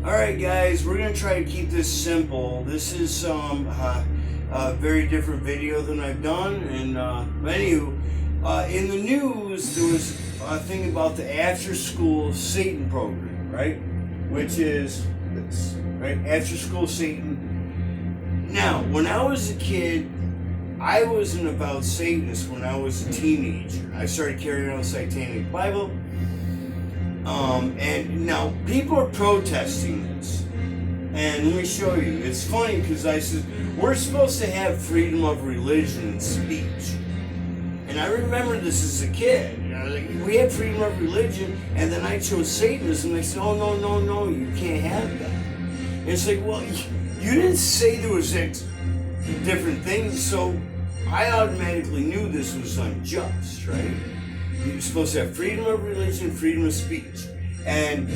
Alright guys, we're going to try to keep this simple. This is a very different video than I've done. And anywho, in the news there was a thing about the after school Satan program, right? Which is this, right? After school Satan. Now, when I was a kid, I wasn't about Satanists when I was a teenager. I started carrying around the Satanic Bible. And now people are protesting this. And let me show you. It's funny because I said, we're supposed to have freedom of religion and speech. And I remember this as a kid. You know, like, we have freedom of religion, and then I chose Satanism, and they said, oh, no, you can't have that. And it's like, well, you didn't say there was different things, so I automatically knew this was unjust, right? You're supposed to have freedom of religion, freedom of speech. And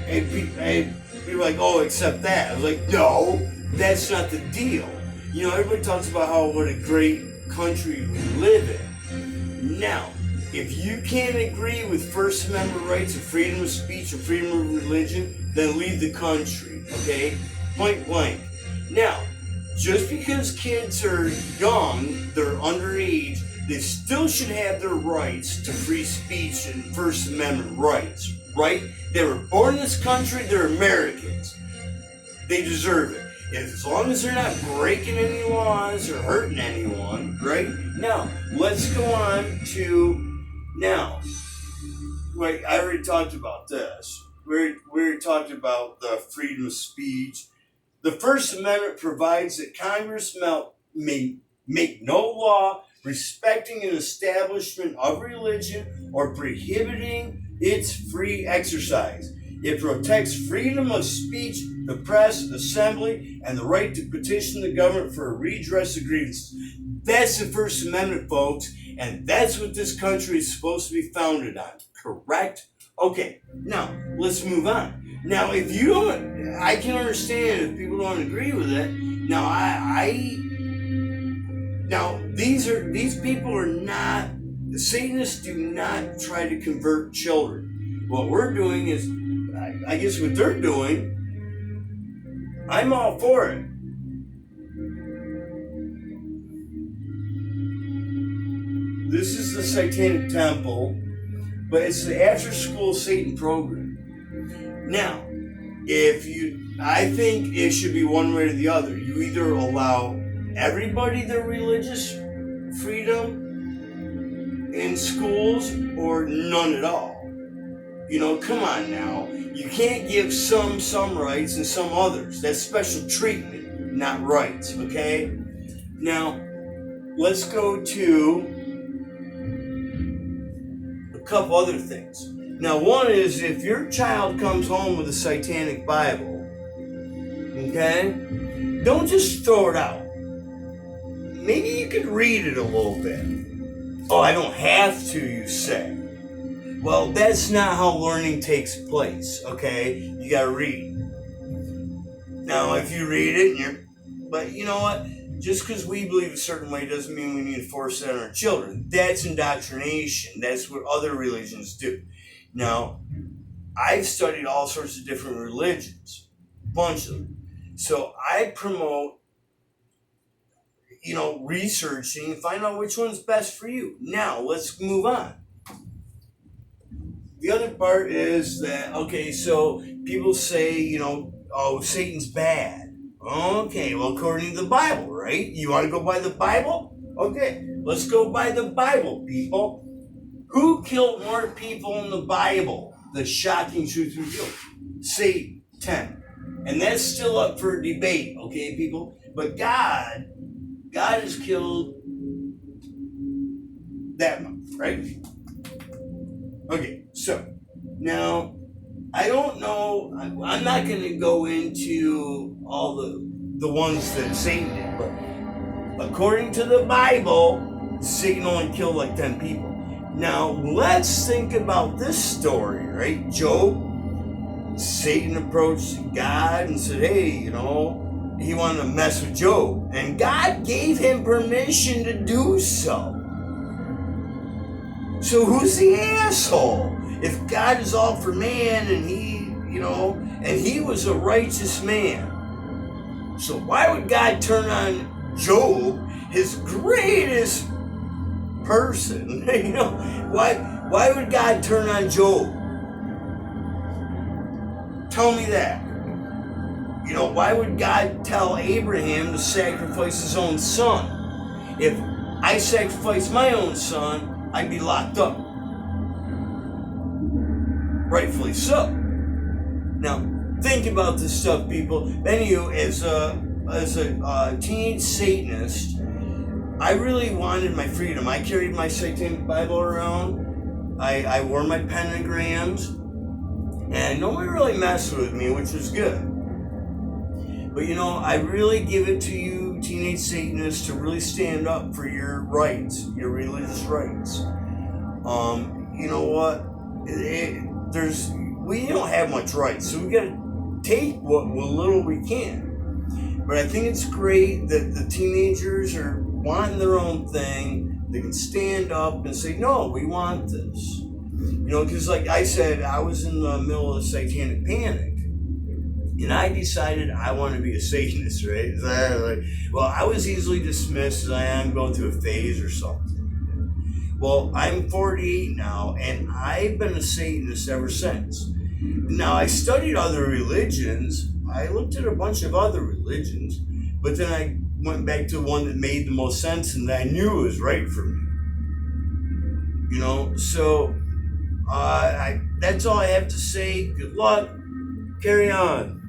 people were like, oh, except that. I was like, no, that's not the deal. You know, everybody talks about what a great country we live in. Now, if you can't agree with First Amendment rights of freedom of speech or freedom of religion, then leave the country, okay? Point blank. Now, just because kids are young, they're underage, they still should have their rights to free speech and First Amendment rights, right? They were born in this country, they're Americans. They deserve it. As long as they're not breaking any laws or hurting anyone, right? Now, let's go on to, wait, I already talked about this. We already talked about the freedom of speech. The First Amendment provides that Congress may make no law respecting an establishment of religion or prohibiting its free exercise. It protects freedom of speech, the press, assembly, and the right to petition the government for a redress of grievances. That's the First Amendment, folks, and that's what this country is supposed to be founded on, correct? Okay, now, let's move on. Now, if you don't, I can understand if people don't agree with it. Now, Now, these people are not, the Satanists do not try to convert children. What we're doing is, I guess what they're doing, I'm all for it. This is the Satanic Temple, but it's the after school Satan program. Now, I think it should be one way or the other. You either allow everybody their religious freedom in schools or none at all. You know, come on now. You can't give some rights and some others. That's special treatment, not rights, okay? Now, let's go to a couple other things. Now, one is if your child comes home with a Satanic Bible, okay, don't just throw it out. Maybe you could read it a little bit. Oh, I don't have to, you say. Well, that's not how learning takes place, okay? You gotta read. Now, if you read it, but you know what? Just because we believe a certain way doesn't mean we need to force it on our children. That's indoctrination. That's what other religions do. Now, I've studied all sorts of different religions, a bunch of them. So I promote, researching and find out which one's best for you. Now, let's move on. The other part is that, okay, so people say, oh, Satan's bad. Okay, well, according to the Bible, right? You want to go by the Bible? Okay, let's go by the Bible, people. Who killed more people in the Bible? The shocking truth revealed. Satan, 10. And that's still up for debate, okay, people? But God has killed that much, right? Okay, so now I don't know. I'm not going to go into all the ones that Satan did, but according to the Bible, Satan only killed like 10 people. Now let's think about this story, right? Job, Satan approached God and said, hey, he wanted to mess with Job, and God gave him permission to do so. So who's the asshole? If God is all for man and he and he was a righteous man. So why would God turn on Job, his greatest person? Why would God turn on Job? Tell me that. Why would God tell Abraham to sacrifice his own son? If I sacrifice my own son, I'd be locked up. Rightfully so. Now, think about this stuff, people. Many of you, as a teenage Satanist, I really wanted my freedom. I carried my Satanic Bible around. I wore my pentagrams, and nobody really messed with me, which was good. But I really give it to you, teenage Satanists, to really stand up for your rights, your religious rights. You know what? We don't have much rights, so we gotta take what little we can. But I think it's great that the teenagers are wanting their own thing. They can stand up and say, no, we want this. Because like I said, I was in the middle of a satanic panic. And I decided I want to be a Satanist, right? I was easily dismissed as I am going through a phase or something. Well, I'm 48 now, and I've been a Satanist ever since. Now, I studied other religions. I looked at a bunch of other religions, but then I went back to one that made the most sense and that I knew was right for me. So that's all I have to say. Good luck. Carry on.